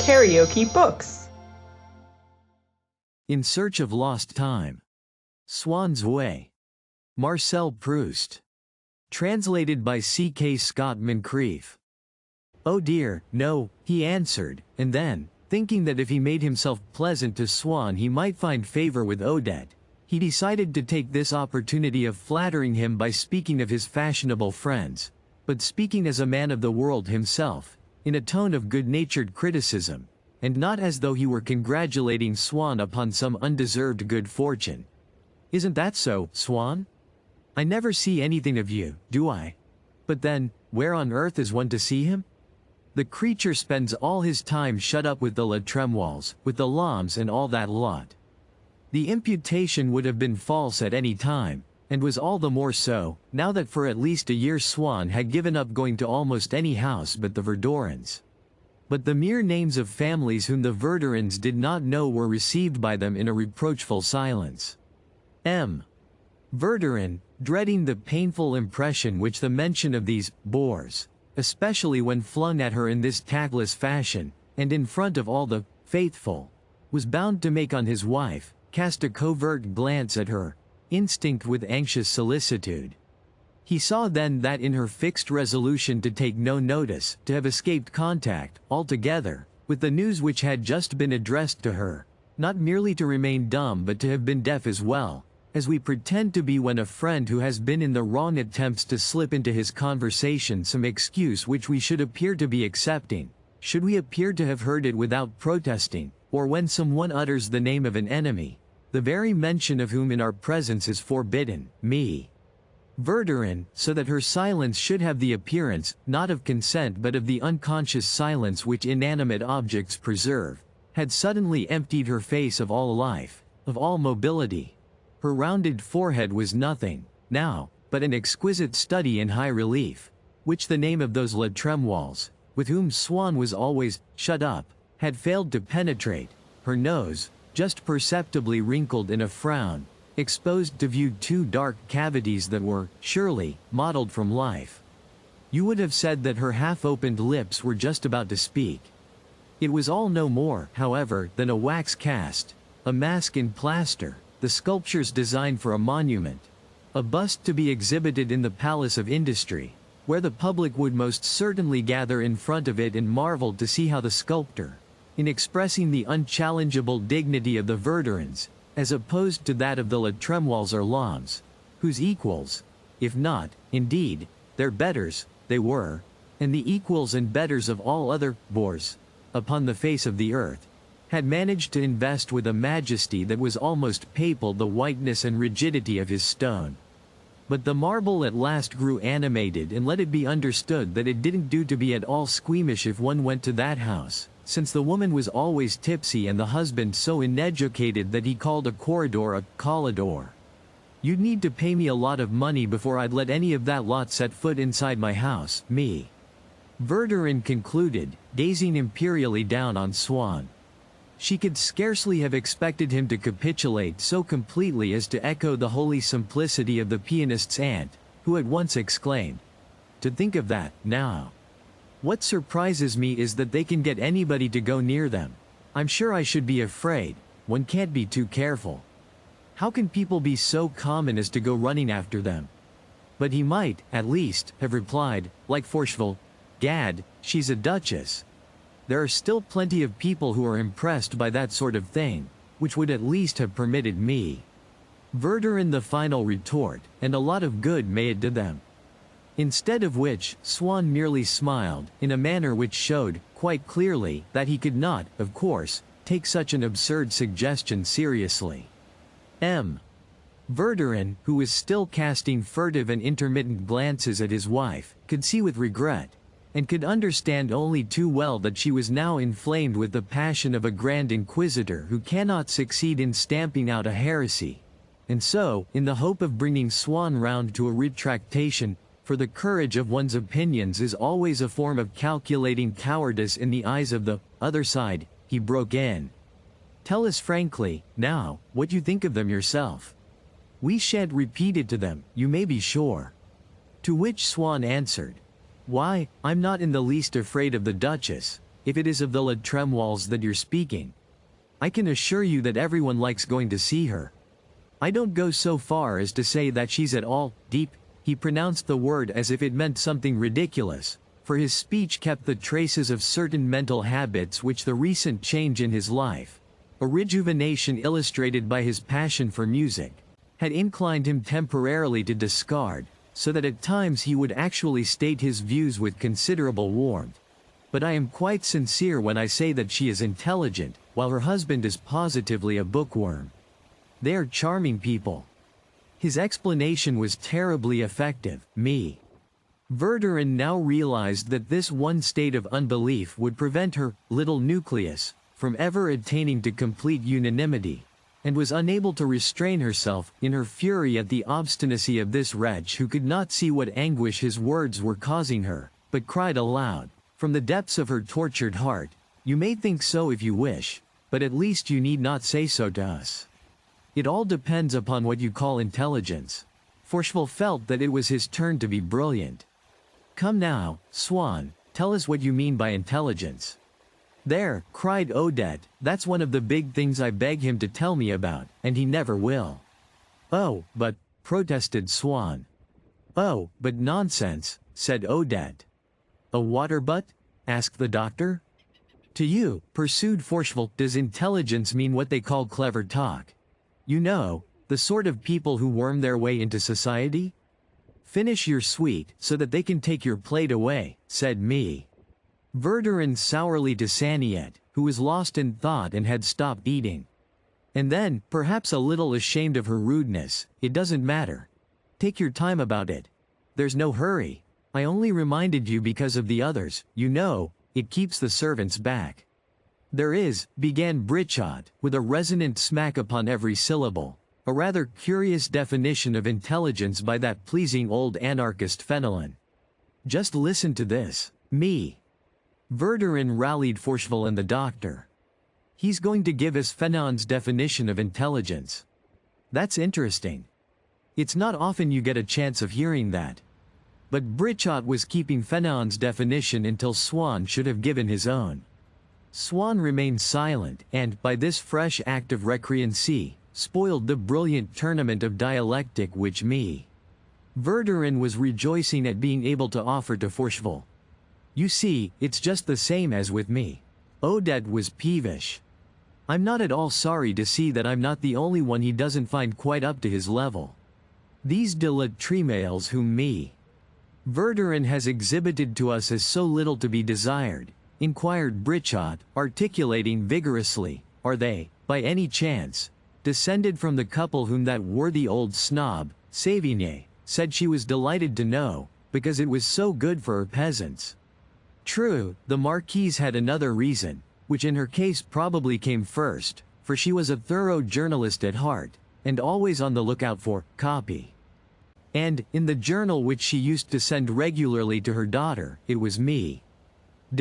KaraokeBooks. In Search of Lost Time. Swann's Way. Marcel Proust. Translated by C.K.Scott-Moncrieff. "Oh dear, no," he answered, and then, thinking that if he made himself pleasant to Swann he might find favor with Odette, he decided to take this opportunity of flattering him by speaking of his fashionable friends, but speaking as a man of the world himself, in a tone of good-natured criticism, and not as though he were congratulating Swann upon some undeserved good fortune. "Isn't that so, Swann? I never see anything of you, do I? But then, where on earth is one to see him? The creature spends all his time shut up with the La Tremoils, with the Lambs and all that lot." The imputation would have been false at any time, and was all the more so, now that for at least a year Swann had given up going to almost any house but the Verdurins. But the mere names of families whom the Verdurins did not know were received by them in a reproachful silence. M. Verdurin, dreading the painful impression which the mention of these bores, especially when flung at her in this tactless fashion, and in front of all the faithful, was bound to make on his wife, cast a covert glance at her, instinct with anxious solicitude. He saw then that in her fixed resolution to take no notice, to have escaped contact, altogether, with the news which had just been addressed to her, not merely to remain dumb but to have been deaf as well, as we pretend to be when a friend who has been in the wrong attempts to slip into his conversation some excuse which we should appear to be accepting, should we appear to have heard it without protesting, or when someone utters the name of an enemy, the very mention of whom in our presence is forbidden, me. Verdurin, so that her silence should have the appearance, not of consent but of the unconscious silence which inanimate objects preserve, had suddenly emptied her face of all life, of all mobility. Her rounded forehead was nothing, now, but an exquisite study in high relief, which the name of those La Tremoils, with whom Swann was always shut up, had failed to penetrate. Her nose, just perceptibly wrinkled in a frown, exposed to view two dark cavities that were, surely, modeled from life. You would have said that her half-opened lips were just about to speak. It was all no more, however, than a wax cast, a mask in plaster, the sculpture's design for a monument, a bust to be exhibited in the Palace of Industry, where the public would most certainly gather in front of it and marvel to see how the sculptor, in expressing the unchallengeable dignity of the Verdurins, as opposed to that of the La Tremoils or Lambs, whose equals, if not, indeed, their betters, they were, and the equals and betters of all other bores, upon the face of the earth, had managed to invest with a majesty that was almost papal the whiteness and rigidity of his stone. But the marble at last grew animated, and let it be understood that it didn't do to be at all squeamish if one went to that house, since the woman was always tipsy and the husband so uneducated that he called a corridor a collador. You'd need to pay me a lot of money before I'd let any of that lot set foot inside my house, me. Verdurin concluded, gazing imperially down on Swann. She could scarcely have expected him to capitulate so completely as to echo the holy simplicity of the pianist's aunt, who at once exclaimed, "To think of that, now! What surprises me is that they can get anybody to go near them. I'm sure I should be afraid, one can't be too careful. How can people be so common as to go running after them?" But he might, at least, have replied, like Forcheville, "Gad, she's a duchess." There are still plenty of people who are impressed by that sort of thing, which would at least have permitted me. Verdurin the final retort, and a lot of good may it do them. Instead of which, Swann merely smiled, in a manner which showed, quite clearly, that he could not, of course, take such an absurd suggestion seriously. M. Verdurin, who was still casting furtive and intermittent glances at his wife, could see with regret, and could understand only too well that she was now inflamed with the passion of a grand inquisitor who cannot succeed in stamping out a heresy, and so, in the hope of bringing Swann round to a retractation, for the courage of one's opinions is always a form of calculating cowardice in the eyes of the other side, he broke in. "Tell us frankly, now, what you think of them yourself. We shan't repeat it to them, you may be sure." To which Swann answered, "Why, I'm not in the least afraid of the Duchess. if it is of the La Tremoiles that you're speaking. I can assure you that everyone likes going to see her. I don't go so far as to say that she's at all deep. He pronounced the word as if it meant something ridiculous, for his speech kept the traces of certain mental habits which the recent change in his life, a rejuvenation illustrated by his passion for music, had inclined him temporarily to discard, so that at times he would actually state his views with considerable warmth. But I am quite sincere when I say that she is intelligent, while her husband is positively a bookworm. They are charming people. His explanation was terribly effective. Verdurin now realized that this one state of unbelief would prevent her little nucleus from ever attaining to complete unanimity, and was unable to restrain herself in her fury at the obstinacy of this wretch who could not see what anguish his words were causing her, but cried aloud, from the depths of her tortured heart, "You may think so if you wish, but at least you need not say so to us. It all depends upon what you call intelligence." Forcheville felt that it was his turn to be brilliant. "Come now, Swann, tell us what you mean by intelligence." "There," cried Odette, "that's one of the big things I beg him to tell me about, and he never will." "Oh, but," protested Swann. "Oh, but nonsense," said Odette. "A water butt?" asked the doctor. "To you," pursued Forcheville, "does intelligence mean what they call clever talk? You know, the sort of people who worm their way into society? Finish your sweet, so that they can take your plate away," said Verdurin sourly to Saniette, who was lost in thought and had stopped eating. And then, perhaps a little ashamed of her rudeness, "It doesn't matter. Take your time about it. There's no hurry. I only reminded you because of the others, you know, it keeps the servants back." "There is," began Brichot, with a resonant smack upon every syllable, "a rather curious definition of intelligence by that pleasing old anarchist Fenelon. Just listen to this, Verdurin rallied Forcheville and the doctor. "He's going to give us Fenelon's definition of intelligence. That's interesting. It's not often you get a chance of hearing that." But Brichot was keeping Fenelon's definition until Swann should have given his own. Swann remained silent and, by this fresh act of recreancy, spoiled the brilliant tournament of dialectic which Verdurin was rejoicing at being able to offer to Forcheville. "You see, it's just the same as with me." Odette was peevish. "I'm not at all sorry to see that I'm not the only one he doesn't find quite up to his level. These de la Tremoiles whom Verdurin has exhibited to us as so little to be desired," inquired Brichot, articulating vigorously, "are they, by any chance, descended from the couple whom that worthy old snob, Sévigné, said she was delighted to know, because it was so good for her peasants?" True, the marquise had another reason, which in her case probably came first, for she was a thorough journalist at heart, and always on the lookout for copy. And, in the journal which she used to send regularly to her daughter, it was de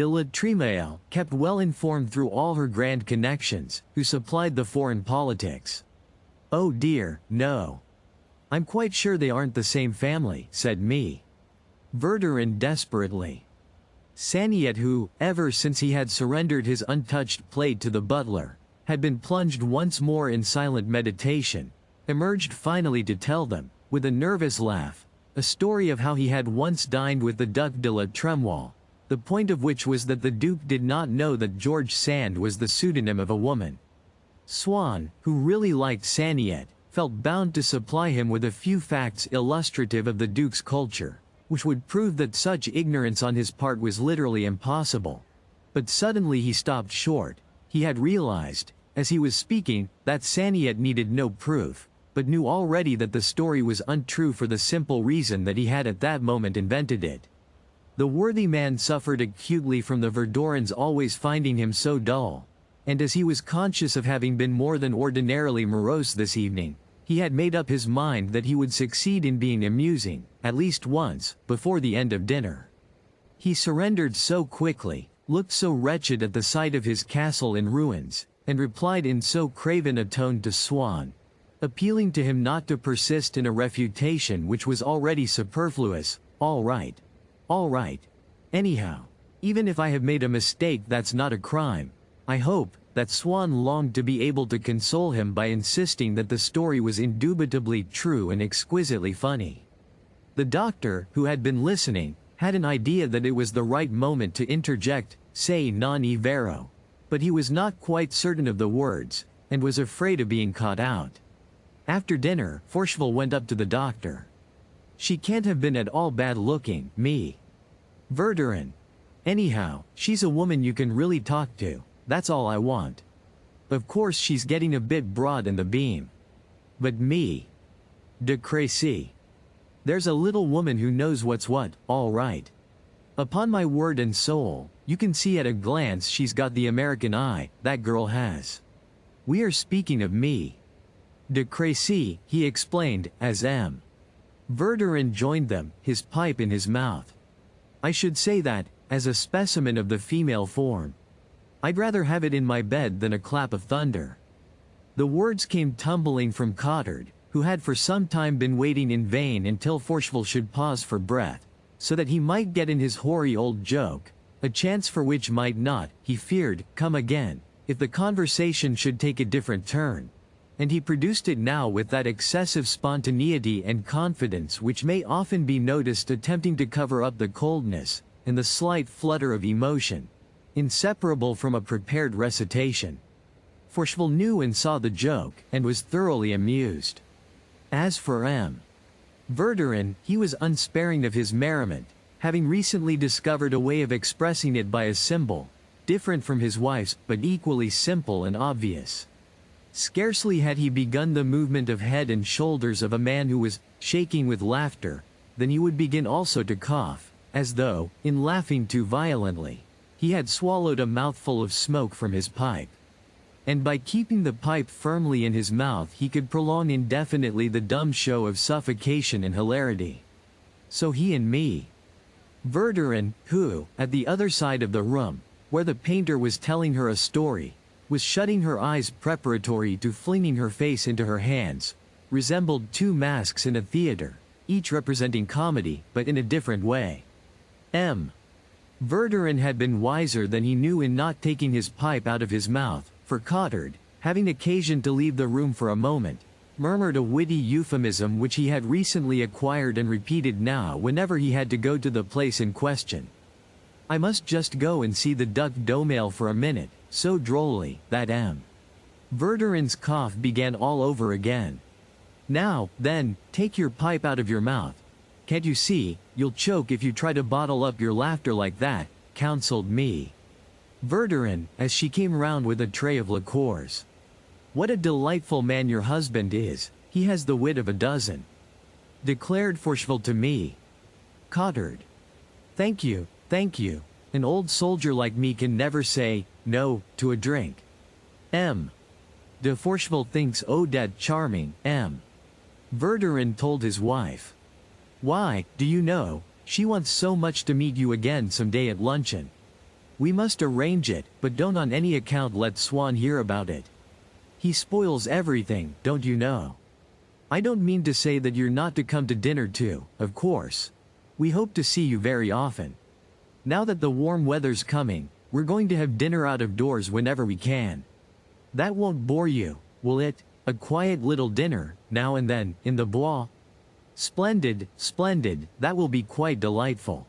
la Tremoille, kept well informed through all her grand connections, who supplied the foreign politics. "Oh dear, no. I'm quite sure they aren't the same family," said Verdurin desperately. Saniette, who, ever since he had surrendered his untouched plate to the butler, had been plunged once more in silent meditation, emerged finally to tell them, with a nervous laugh, a story of how he had once dined with the Duc de la Tremoille, the point of which was that the Duke did not know that George Sand was the pseudonym of a woman. Swann, who really liked Saniette, felt bound to supply him with a few facts illustrative of the Duke's culture, which would prove that such ignorance on his part was literally impossible. But suddenly he stopped short. He had realized, as he was speaking, that Saniette needed no proof, but knew already that the story was untrue for the simple reason that he had at that moment invented it. The worthy man suffered acutely from the Verdurins always finding him so dull, and as he was conscious of having been more than ordinarily morose this evening, he had made up his mind that he would succeed in being amusing, at least once, before the end of dinner. He surrendered so quickly, looked so wretched at the sight of his castle in ruins, and replied in so craven a tone to Swann, appealing to him not to persist in a refutation which was already superfluous, all right. Anyhow. Even if I have made a mistake, that's not a crime. I hope that Swann longed to be able to console him by insisting that the story was indubitably true and exquisitely funny. The doctor, who had been listening, had an idea that it was the right moment to interject, "say non è vero," but he was not quite certain of the words, and was afraid of being caught out. After dinner, Forcheville went up to the doctor. "She can't have been at all bad looking, me. Verdurin. Anyhow, she's a woman you can really talk to, that's all I want. Of course she's getting a bit broad in the beam. But me. De Crécy. There's a little woman who knows what's what, all right. Upon my word and soul, you can see at a glance she's got the American eye, that girl has. We are speaking of me." De Crécy, he explained, as M. Verdurin joined them, his pipe in his mouth. "I should say that, as a specimen of the female form. I'd rather have it in my bed than a clap of thunder." The words came tumbling from Cottard, who had for some time been waiting in vain until Forcheville should pause for breath, so that he might get in his hoary old joke, a chance for which might not, he feared, come again, if the conversation should take a different turn. And he produced it now with that excessive spontaneity and confidence which may often be noticed attempting to cover up the coldness and the slight flutter of emotion, inseparable from a prepared recitation. Forcheville knew and saw the joke, and was thoroughly amused. As for M. Verdurin, he was unsparing of his merriment, having recently discovered a way of expressing it by a symbol, different from his wife's, but equally simple and obvious. Scarcely had he begun the movement of head and shoulders of a man who was shaking with laughter, than he would begin also to cough, as though, in laughing too violently, he had swallowed a mouthful of smoke from his pipe. And by keeping the pipe firmly in his mouth he could prolong indefinitely the dumb show of suffocation and hilarity. So he and me. Verdurin, who, at the other side of the room, where the painter was telling her a story, was shutting her eyes preparatory to flinging her face into her hands, resembled two masks in a theater, each representing comedy, but in a different way. M. Verdurin had been wiser than he knew in not taking his pipe out of his mouth, for Cottard, having occasion to leave the room for a moment, murmured a witty euphemism which he had recently acquired and repeated now whenever he had to go to the place in question. "I must just go and see the Duc d'Aumale for a minute," so drolly, that M. Verdurin's cough began all over again. "Now, then, take your pipe out of your mouth. Can't you see, you'll choke if you try to bottle up your laughter like that," counseled me. Verdurin, as she came round with a tray of liqueurs. "What a delightful man your husband is, he has the wit of a dozen," declared Forcheville to me. Cottard. Thank you, an old soldier like me can never say no to a drink." M. De Forcheville thinks Odette charming, M. Verdurin told his wife. "Why, do you know, she wants so much to meet you again some day at luncheon. We must arrange it, but don't on any account let Swann hear about it. He spoils everything, don't you know. I don't mean to say that you're not to come to dinner too, of course. We hope to see you very often. Now that the warm weather's coming, we're going to have dinner out of doors whenever we can. That won't bore you, will it? A quiet little dinner, now and then, in the Bois? Splendid, that will be quite delightful.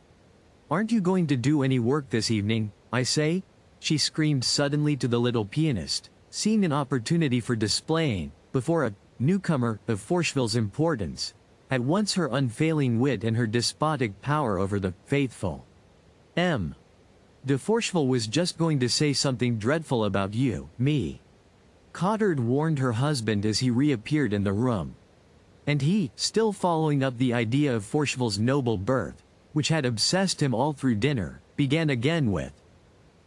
Aren't you going to do any work this evening, I say?" she screamed suddenly to the little pianist, seeing an opportunity for displaying, before a newcomer of Forcheville's importance, at once her unfailing wit and her despotic power over the faithful. M. De Forcheville was just going to say something dreadful about you, me. Cottard warned her husband as he reappeared in the room. And he, still following up the idea of Forcheville's noble birth, which had obsessed him all through dinner, began again with,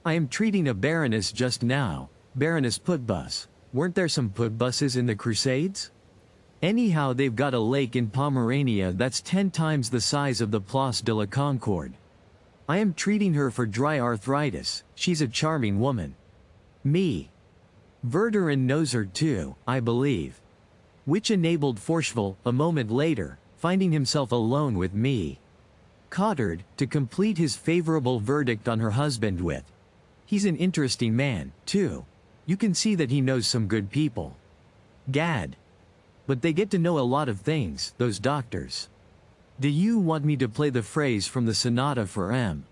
"I am treating a baroness just now, Baroness Putbus. Weren't there some Putbuses in the Crusades? Anyhow, they've got a lake in Pomerania that's 10 times the size of the Place de la Concorde. I am treating her for dry arthritis, she's a charming woman. Me. Verdurin knows her too, I believe." Which enabled Forcheville, a moment later, finding himself alone with me. Cottard, to complete his favorable verdict on her husband with, "He's an interesting man, too. You can see that he knows some good people. Gad. But they get to know a lot of things, those doctors. Do you want me to play the phrase from the sonata for M.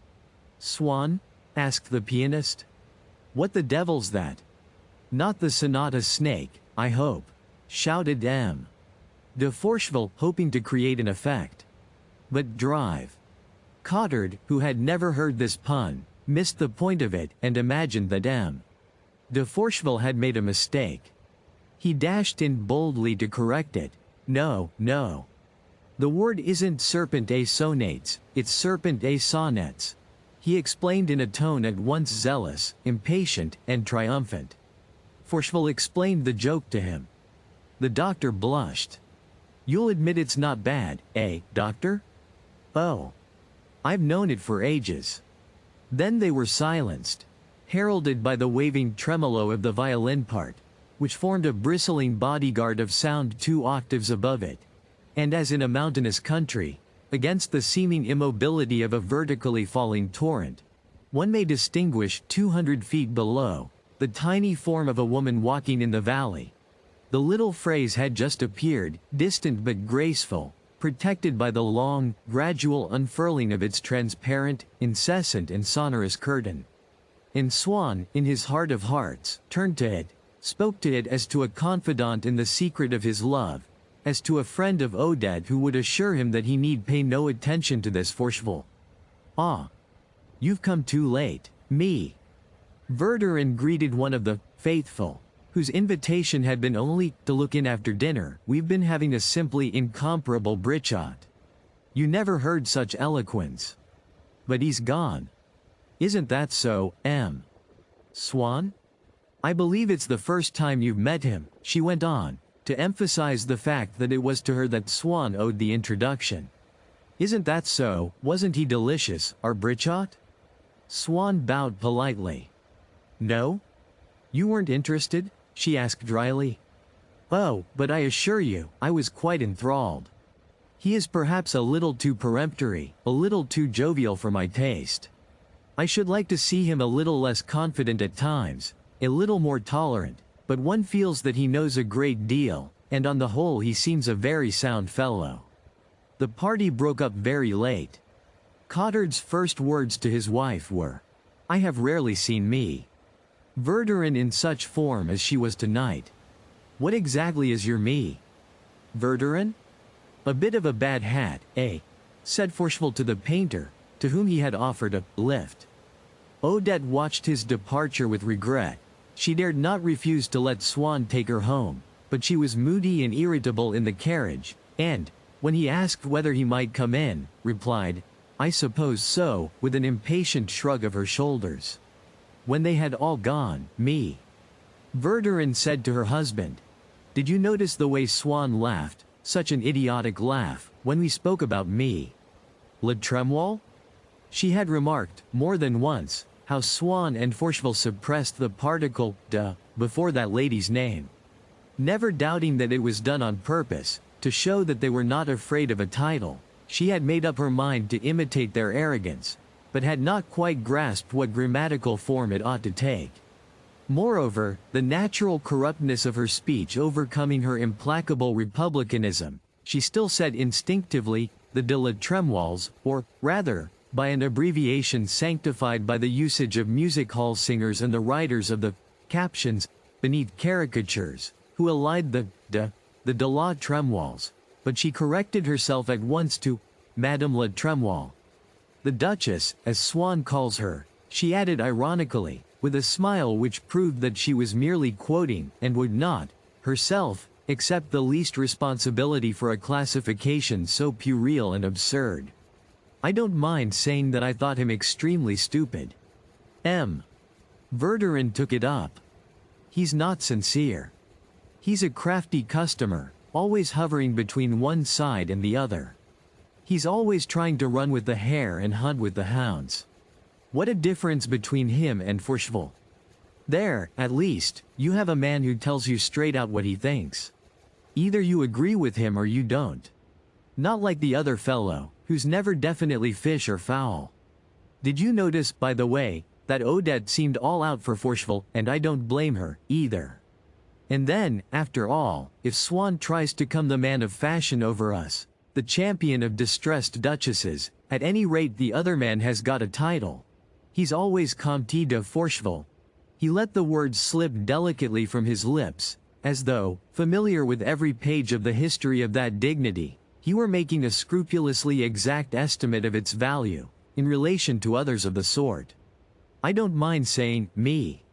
Swann?" asked the pianist. "What the devil's that?" "Not the sonata snake, I hope," shouted M. de Forcheville, hoping to create an effect. But drive. Cottard, who had never heard this pun, missed the point of it and imagined that M. de Forcheville had made a mistake. He dashed in boldly to correct it. "No, no. The word isn't serpent et sonates, it's serpent et sonnets," he explained in a tone at once zealous, impatient, and triumphant. Forcheville explained the joke to him. The doctor blushed. "You'll admit it's not bad, eh, doctor?" "Oh. I've known it for ages." Then they were silenced, heralded by the waving tremolo of the violin part, which formed a bristling bodyguard of sound 2 octaves above it. And as in a mountainous country, against the seeming immobility of a vertically falling torrent, one may distinguish 200 feet below the tiny form of a woman walking in the valley. The little phrase had just appeared, distant but graceful, protected by the long, gradual unfurling of its transparent, incessant and sonorous curtain. And Swann, in his heart of hearts, turned to it, spoke to it as to a confidant in the secret of his love, as to a friend of Odette who would assure him that he need pay no attention to this Forcheville. "Ah. You've come too late, me." Verdurin greeted one of the faithful, whose invitation had been only to look in after dinner. "We've been having a simply incomparable brichat. You never heard such eloquence. But he's gone. Isn't that so, M. Swann? I believe it's the first time you've met him," she went on, to emphasize the fact that it was to her that Swann owed the introduction. "Isn't that so? Wasn't he delicious, our brichat?" Swann bowed politely. "No? You weren't interested?" she asked dryly. "Oh, but I assure you, I was quite enthralled. He is perhaps a little too peremptory, a little too jovial for my taste. I should like to see him a little less confident at times, a little more tolerant, but one feels that he knows a great deal, and on the whole he seems a very sound fellow." The party broke up very late. Cottard's first words to his wife were, "I have rarely seen me. Verdurin in such form as she was tonight. What exactly is your me? Verdurin? A bit of a bad hat, eh?" said Forcheville to the painter, to whom he had offered a lift. Odette watched his departure with regret. She dared not refuse to let Swann take her home, but she was moody and irritable in the carriage, and, when he asked whether he might come in, replied, "I suppose so," with an impatient shrug of her shoulders. When they had all gone, Verdurin said to her husband, "Did you notice the way Swann laughed, such an idiotic laugh, when we spoke about me? Le Tremoille?" She had remarked, more than once, how Swann and Forcheville suppressed the particle de before that lady's name, never doubting that it was done on purpose, to show that they were not afraid of a title. She had made up her mind to imitate their arrogance, but had not quite grasped what grammatical form it ought to take. Moreover, the natural corruptness of her speech overcoming her implacable republicanism, she still said instinctively, the de la Tremoilles, or, rather, by an abbreviation sanctified by the usage of music hall singers and the writers of the captions beneath caricatures, who allied the de la Tremoilles, but she corrected herself at once to Madame la Tremoille. The Duchess, as Swann calls her, she added ironically, with a smile which proved that she was merely quoting, and would not, herself, accept the least responsibility for a classification so puerile and absurd. "I don't mind saying that I thought him extremely stupid." M. Verdurin took it up. "He's not sincere. He's a crafty customer, always hovering between one side and the other. He's always trying to run with the hare and hunt with the hounds. What a difference between him and Forcheville. There, at least, you have a man who tells you straight out what he thinks. Either you agree with him or you don't. Not like the other fellow, who's never definitely fish or fowl. Did you notice, by the way, that Odette seemed all out for forceful, and I don't blame her, either. And then, after all, if Swann tries to come the man of fashion over us, the champion of distressed duchesses, at any rate the other man has got a title. He's always Comte de Forcheville. He let the words slip delicately from his lips, as though, familiar with every page of the history of that dignity, he were making a scrupulously exact estimate of its value, in relation to others of the sort. I don't mind saying, me.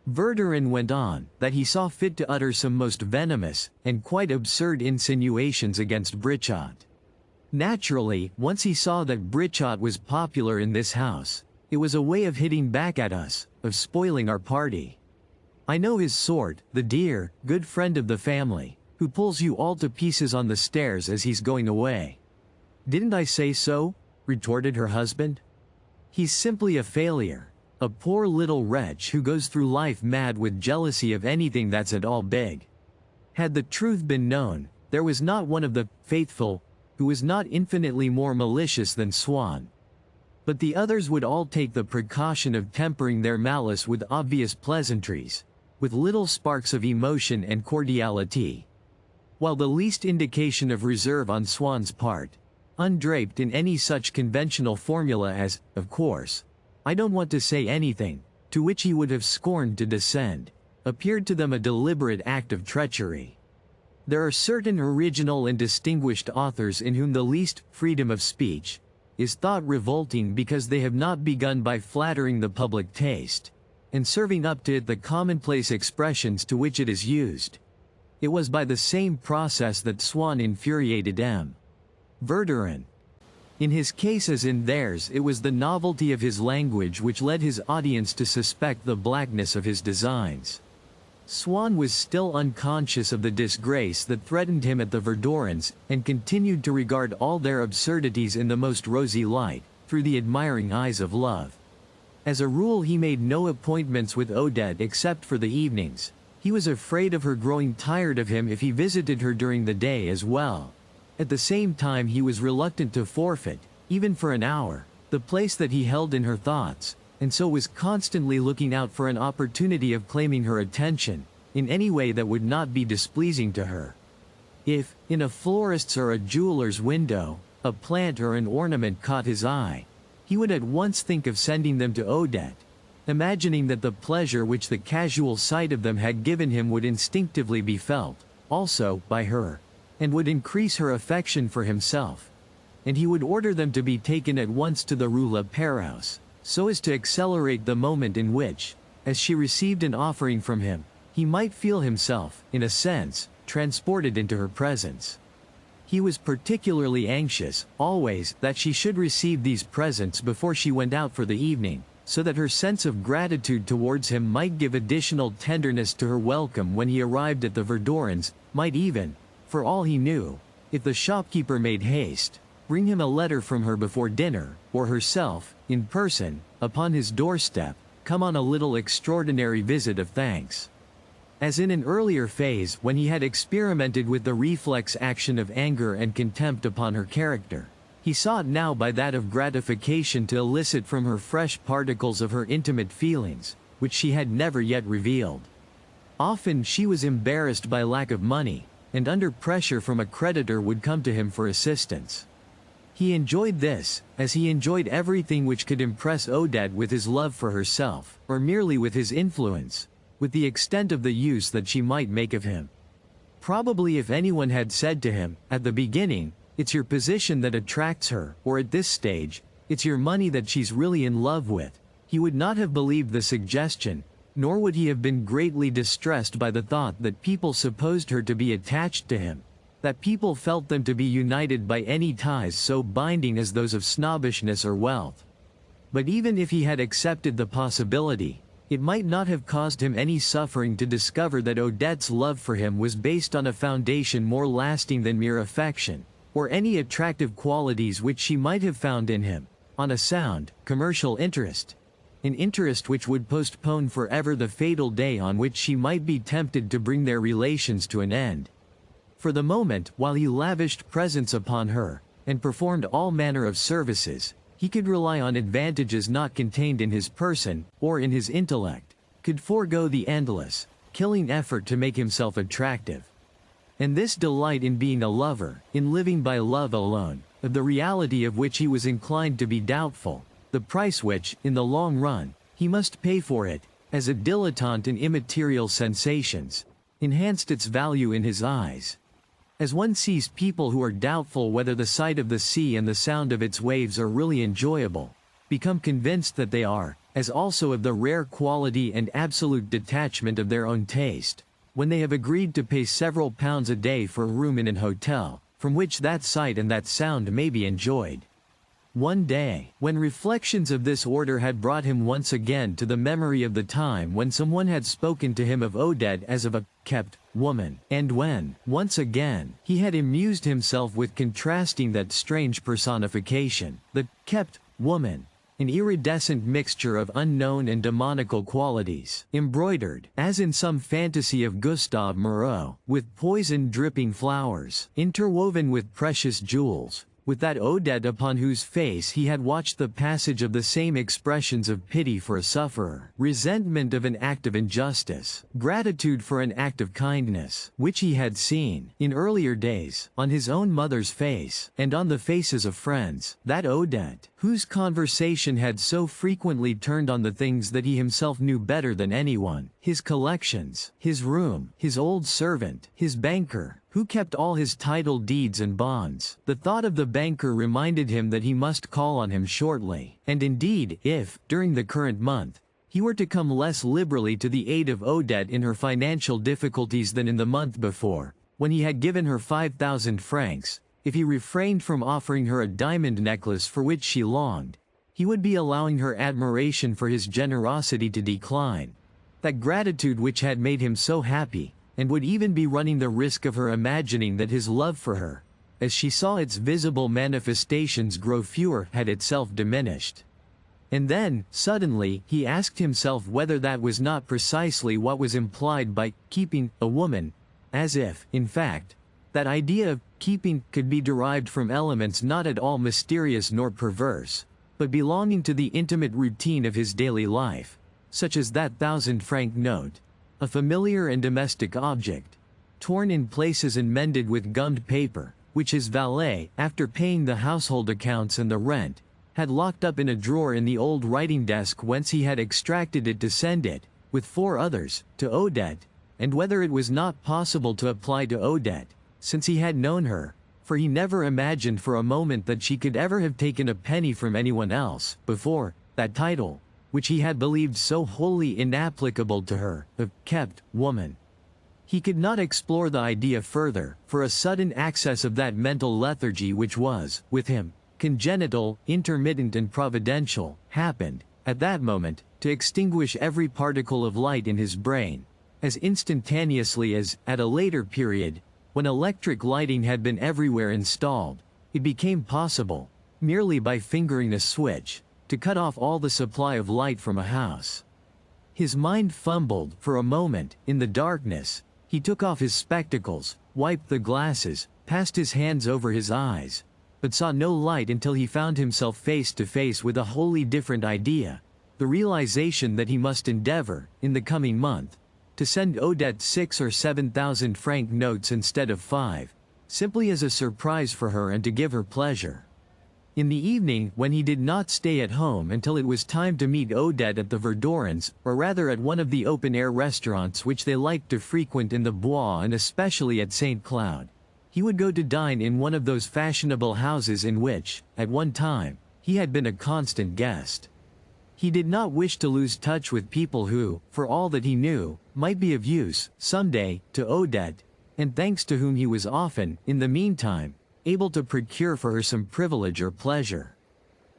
Verdurin went on, that he saw fit to utter some most venomous, and quite absurd insinuations against Brichot. Naturally, once he saw that Brichot was popular in this house, it was a way of hitting back at us, of spoiling our party. I know his sort, the dear, good friend of the family, who pulls you all to pieces on the stairs as he's going away. Didn't I say so? Retorted her husband. He's simply a failure. A poor little wretch who goes through life mad with jealousy of anything that's at all big. Had the truth been known, there was not one of the faithful who was not infinitely more malicious than Swann. But the others would all take the precaution of tempering their malice with obvious pleasantries, with little sparks of emotion and cordiality. While the least indication of reserve on Swann's part, undraped in any such conventional formula as, of course, I don't want to say anything, to which he would have scorned to descend, appeared to them a deliberate act of treachery. There are certain original and distinguished authors in whom the least freedom of speech is thought revolting because they have not begun by flattering the public taste, and serving up to it the commonplace expressions to which it is used. It was by the same process that Swann infuriated M. Verdurin. In his case as in theirs, it was the novelty of his language which led his audience to suspect the blackness of his designs. Swann was still unconscious of the disgrace that threatened him at the Verdurins, and continued to regard all their absurdities in the most rosy light, through the admiring eyes of love. As a rule he made no appointments with Odette except for the evenings. He was afraid of her growing tired of him if he visited her during the day as well. At the same time he was reluctant to forfeit, even for an hour, the place that he held in her thoughts, and so was constantly looking out for an opportunity of claiming her attention, in any way that would not be displeasing to her. If, in a florist's or a jeweler's window, a plant or an ornament caught his eye, he would at once think of sending them to Odette, imagining that the pleasure which the casual sight of them had given him would instinctively be felt, also, by her, and would increase her affection for himself. And he would order them to be taken at once to the Rue La Perrouse, so as to accelerate the moment in which, as she received an offering from him, he might feel himself, in a sense, transported into her presence. He was particularly anxious, always, that she should receive these presents before she went out for the evening, so that her sense of gratitude towards him might give additional tenderness to her welcome when he arrived at the Verdurins, might even, for all he knew, if the shopkeeper made haste, bring him a letter from her before dinner, or herself, in person, upon his doorstep, come on a little extraordinary visit of thanks. As in an earlier phase when he had experimented with the reflex action of anger and contempt upon her character, he sought now by that of gratification to elicit from her fresh particles of her intimate feelings, which she had never yet revealed. Often she was embarrassed by lack of money, and under pressure from a creditor would come to him for assistance. He enjoyed this, as he enjoyed everything which could impress Odette with his love for herself, or merely with his influence, with the extent of the use that she might make of him. Probably if anyone had said to him, at the beginning, "It's your position that attracts her," or at this stage, "It's your money that she's really in love with," he would not have believed the suggestion, nor would he have been greatly distressed by the thought that people supposed her to be attached to him, that people felt them to be united by any ties so binding as those of snobbishness or wealth. But even if he had accepted the possibility, it might not have caused him any suffering to discover that Odette's love for him was based on a foundation more lasting than mere affection, or any attractive qualities which she might have found in him, on a sound, commercial interest. An interest which would postpone forever the fatal day on which she might be tempted to bring their relations to an end. For the moment, while he lavished presents upon her, and performed all manner of services, he could rely on advantages not contained in his person, or in his intellect, could forego the endless, killing effort to make himself attractive. And this delight in being a lover, in living by love alone, of the reality of which he was inclined to be doubtful, the price which, in the long run, he must pay for it, as a dilettante in immaterial sensations, enhanced its value in his eyes. As one sees people who are doubtful whether the sight of the sea and the sound of its waves are really enjoyable, become convinced that they are, as also of the rare quality and absolute detachment of their own taste, when they have agreed to pay several pounds a day for a room in an hotel, from which that sight and that sound may be enjoyed. One day, when reflections of this order had brought him once again to the memory of the time when someone had spoken to him of Odette as of a kept woman, and when, once again, he had amused himself with contrasting that strange personification, the kept woman, an iridescent mixture of unknown and demoniacal qualities, embroidered, as in some fantasy of Gustave Moreau, with poison-dripping flowers, interwoven with precious jewels, with that Odette upon whose face he had watched the passage of the same expressions of pity for a sufferer, resentment of an act of injustice, gratitude for an act of kindness, which he had seen, in earlier days, on his own mother's face, and on the faces of friends, that Odette, whose conversation had so frequently turned on the things that he himself knew better than anyone, his collections, his room, his old servant, his banker, who kept all his title deeds and bonds. The thought of the banker reminded him that he must call on him shortly, and indeed, if, during the current month, he were to come less liberally to the aid of Odette in her financial difficulties than in the month before, when he had given her 5,000 francs, if he refrained from offering her a diamond necklace for which she longed, he would be allowing her admiration for his generosity to decline. That gratitude which had made him so happy, and would even be running the risk of her imagining that his love for her, as she saw its visible manifestations grow fewer, had itself diminished. And then, suddenly, he asked himself whether that was not precisely what was implied by keeping a woman, as if, in fact, that idea of keeping could be derived from elements not at all mysterious nor perverse, but belonging to the intimate routine of his daily life, such as that 1,000-franc note, a familiar and domestic object, torn in places and mended with gummed paper, which his valet, after paying the household accounts and the rent, had locked up in a drawer in the old writing desk whence he had extracted it to send it, with 4 others, to Odette, and whether it was not possible to apply to Odette, since he had known her, for he never imagined for a moment that she could ever have taken a penny from anyone else, before, that title, which he had believed so wholly inapplicable to her, of kept woman. He could not explore the idea further, for a sudden access of that mental lethargy which was, with him, congenital, intermittent and providential, happened, at that moment, to extinguish every particle of light in his brain, as instantaneously as, at a later period, when electric lighting had been everywhere installed, it became possible, merely by fingering a switch, to cut off all the supply of light from a house. His mind fumbled, for a moment, in the darkness. He took off his spectacles, wiped the glasses, passed his hands over his eyes, but saw no light until he found himself face to face with a wholly different idea, the realization that he must endeavor, in the coming month, to send Odette 6 or 7,000 franc notes instead of 5, simply as a surprise for her and to give her pleasure. In the evening, when he did not stay at home until it was time to meet Odette at the Verdurins, or rather at one of the open-air restaurants which they liked to frequent in the Bois and especially at St. Cloud, he would go to dine in one of those fashionable houses in which, at one time, he had been a constant guest. He did not wish to lose touch with people who, for all that he knew, might be of use, someday, to Odette, and thanks to whom he was often, in the meantime, able to procure for her some privilege or pleasure.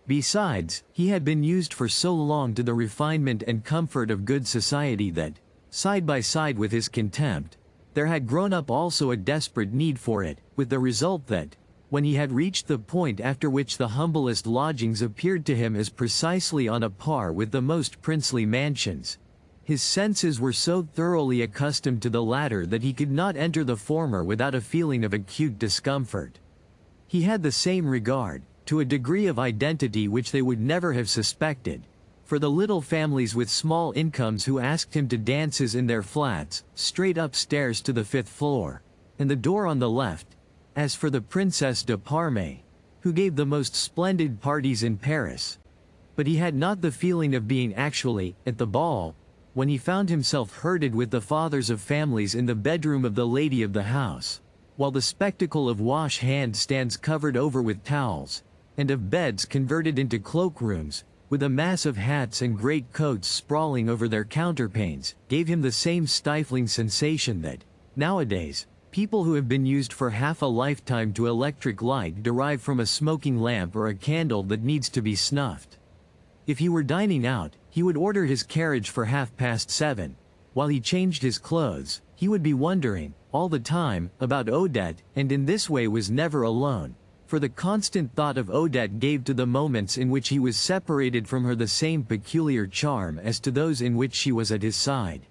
Besides, he had been used for so long to the refinement and comfort of good society that, side by side with his contempt, there had grown up also a desperate need for it, with the result that, when he had reached the point after which the humblest lodgings appeared to him as precisely on a par with the most princely mansions, his senses were so thoroughly accustomed to the latter that he could not enter the former without a feeling of acute discomfort. He had the same regard, to a degree of identity which they would never have suspected, for the little families with small incomes who asked him to dances in their flats, straight upstairs to the 5th floor, and the door on the left. As for the Princesse de Parme, who gave the most splendid parties in Paris. But he had not the feeling of being actually at the ball, when he found himself herded with the fathers of families in the bedroom of the lady of the house, while the spectacle of wash-hand stands covered over with towels, and of beds converted into cloakrooms, with a mass of hats and great coats sprawling over their counterpanes, gave him the same stifling sensation that, nowadays, people who have been used for half a lifetime to electric light derive from a smoking lamp or a candle that needs to be snuffed. If he were dining out, he would order his carriage for 7:30. While he changed his clothes, he would be wondering, all the time, about Odette, and in this way was never alone, for the constant thought of Odette gave to the moments in which he was separated from her the same peculiar charm as to those in which she was at his side.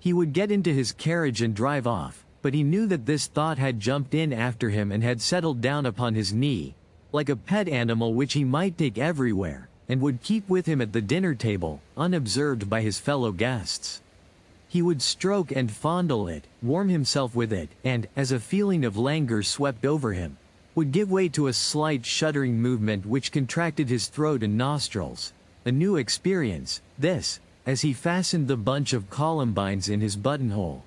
He would get into his carriage and drive off, but he knew that this thought had jumped in after him and had settled down upon his knee, like a pet animal which he might take everywhere, and would keep with him at the dinner table, unobserved by his fellow guests. He would stroke and fondle it, warm himself with it, and, as a feeling of languor swept over him, would give way to a slight shuddering movement which contracted his throat and nostrils. A new experience, this, as he fastened the bunch of columbines in his buttonhole.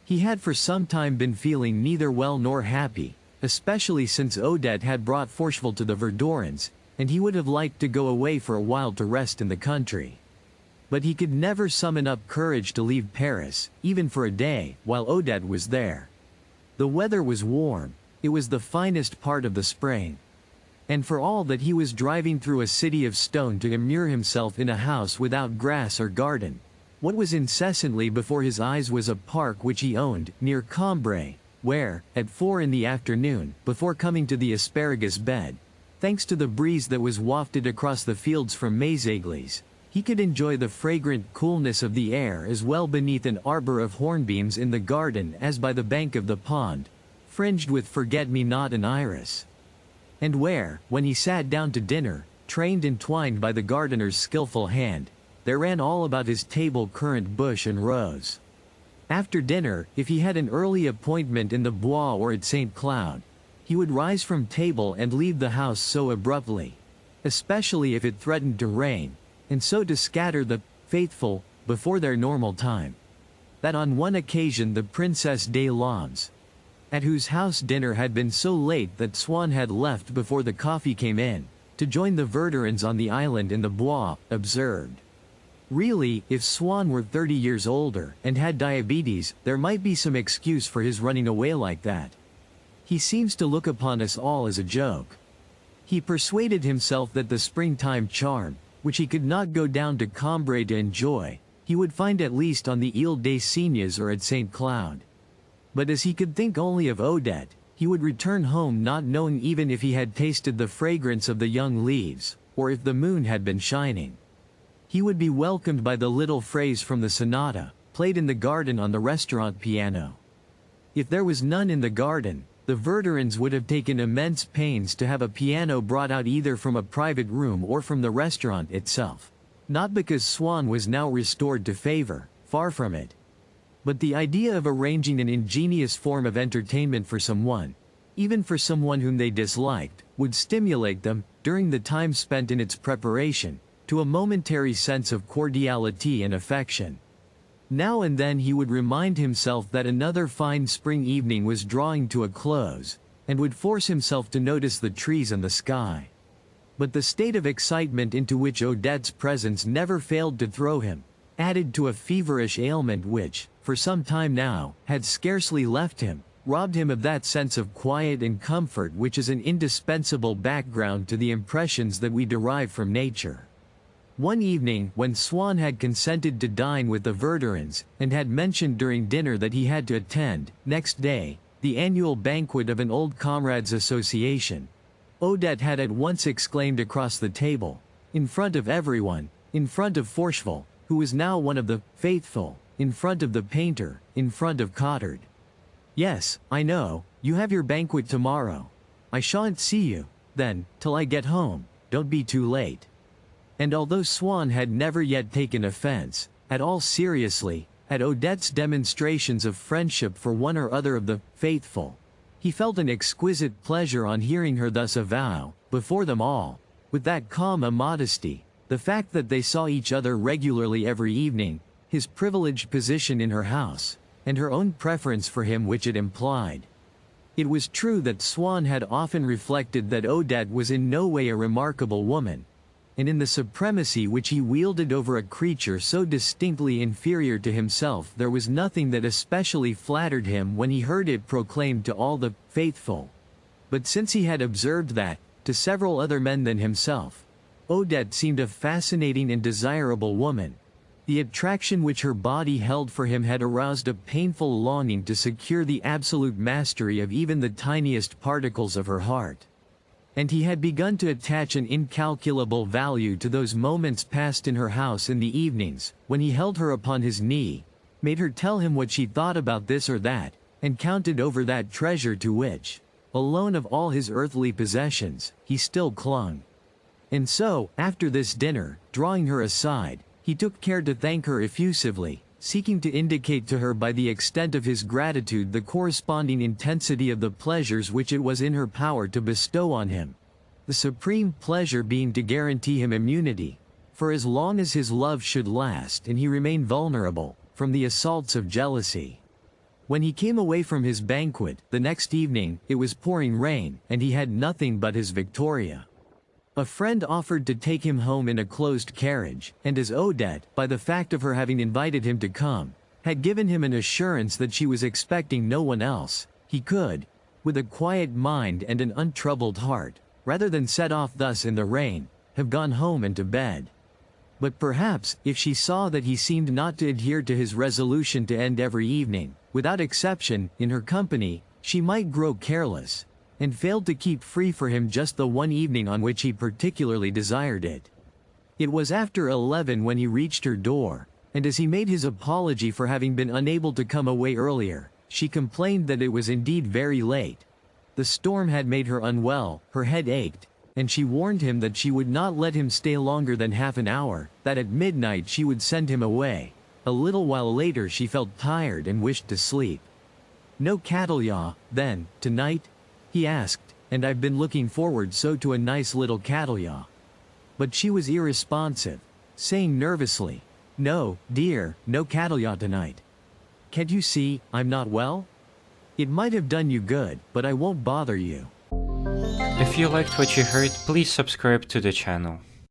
He had for some time been feeling neither well nor happy, especially since Odette had brought Forcheville to the Verdurins, and he would have liked to go away for a while to rest in the country. But he could never summon up courage to leave Paris, even for a day, while Odette was there. The weather was warm, it was the finest part of the spring. And for all that he was driving through a city of stone to immure himself in a house without grass or garden, what was incessantly before his eyes was a park which he owned, near Cambrai, where, at 4 in the afternoon, before coming to the asparagus bed, thanks to the breeze that was wafted across the fields from Mézéglis, he could enjoy the fragrant coolness of the air as well beneath an arbor of hornbeams in the garden as by the bank of the pond, fringed with forget-me-not and iris. And where, when he sat down to dinner, trained and twined by the gardener's skillful hand, there ran all about his table currant bush and rose. After dinner, if he had an early appointment in the Bois or at St. Cloud, he would rise from table and leave the house so abruptly, especially if it threatened to rain, and so to scatter the faithful before their normal time, that on one occasion the Princesse des Lames, at whose house dinner had been so late that Swann had left before the coffee came in, to join the Verdurins on the island in the Bois, observed, "Really, if Swann were 30 years older, and had diabetes, there might be some excuse for his running away like that. He seems to look upon us all as a joke." He persuaded himself that the springtime charm, which he could not go down to Cambrai to enjoy, he would find at least on the Ile des Cygnes or at St. Cloud. But as he could think only of Odette, he would return home not knowing even if he had tasted the fragrance of the young leaves, or if the moon had been shining. He would be welcomed by the little phrase from the sonata, played in the garden on the restaurant piano. If there was none in the garden, the Verdurins would have taken immense pains to have a piano brought out either from a private room or from the restaurant itself. Not because Swann was now restored to favor, far from it. But the idea of arranging an ingenious form of entertainment for someone, even for someone whom they disliked, would stimulate them, during the time spent in its preparation, to a momentary sense of cordiality and affection. Now and then he would remind himself that another fine spring evening was drawing to a close, and would force himself to notice the trees and the sky. But the state of excitement into which Odette's presence never failed to throw him, added to a feverish ailment which, for some time now, had scarcely left him, robbed him of that sense of quiet and comfort which is an indispensable background to the impressions that we derive from nature. One evening, when Swann had consented to dine with the Verdurins, and had mentioned during dinner that he had to attend, next day, the annual banquet of an old comrades' association, Odette had at once exclaimed across the table, in front of everyone, in front of Forcheville, who was now one of the faithful, in front of the painter, in front of Cottard, "Yes, I know, you have your banquet tomorrow. I shan't see you, then, till I get home. Don't be too late." And although Swann had never yet taken offense, at all seriously, at Odette's demonstrations of friendship for one or other of the faithful, he felt an exquisite pleasure on hearing her thus avow, before them all, with that calm immodesty, the fact that they saw each other regularly every evening, his privileged position in her house, and her own preference for him which it implied. It was true that Swann had often reflected that Odette was in no way a remarkable woman, and in the supremacy which he wielded over a creature so distinctly inferior to himself there was nothing that especially flattered him when he heard it proclaimed to all the faithful. But since he had observed that, to several other men than himself, Odette seemed a fascinating and desirable woman, the attraction which her body held for him had aroused a painful longing to secure the absolute mastery of even the tiniest particles of her heart. And he had begun to attach an incalculable value to those moments passed in her house in the evenings, when he held her upon his knee, made her tell him what she thought about this or that, and counted over that treasure to which, alone of all his earthly possessions, he still clung. And so, after this dinner, drawing her aside, he took care to thank her effusively, seeking to indicate to her by the extent of his gratitude the corresponding intensity of the pleasures which it was in her power to bestow on him. The supreme pleasure being to guarantee him immunity, for as long as his love should last and he remain vulnerable, from the assaults of jealousy. When he came away from his banquet, the next evening, it was pouring rain, and he had nothing but his Victoria. A friend offered to take him home in a closed carriage, and as Odette, by the fact of her having invited him to come, had given him an assurance that she was expecting no one else, he could, with a quiet mind and an untroubled heart, rather than set off thus in the rain, have gone home and to bed. But perhaps, if she saw that he seemed not to adhere to his resolution to end every evening, without exception, in her company, she might grow careless, and failed to keep free for him just the one evening on which he particularly desired it. It was after 11 when he reached her door, and as he made his apology for having been unable to come away earlier, she complained that it was indeed very late. The storm had made her unwell, her head ached, and she warned him that she would not let him stay longer than half an hour, that at midnight she would send him away. A little while later she felt tired and wished to sleep. "No cattle-yaw, then, tonight?" he asked, "and I've been looking forward so to a nice little cattle-yaw." But she was irresponsive, saying nervously, "No, dear, no cattle-yaw tonight. Can't you see, I'm not well? It might have done you good, but I won't bother you." If you liked what you heard, please subscribe to the channel.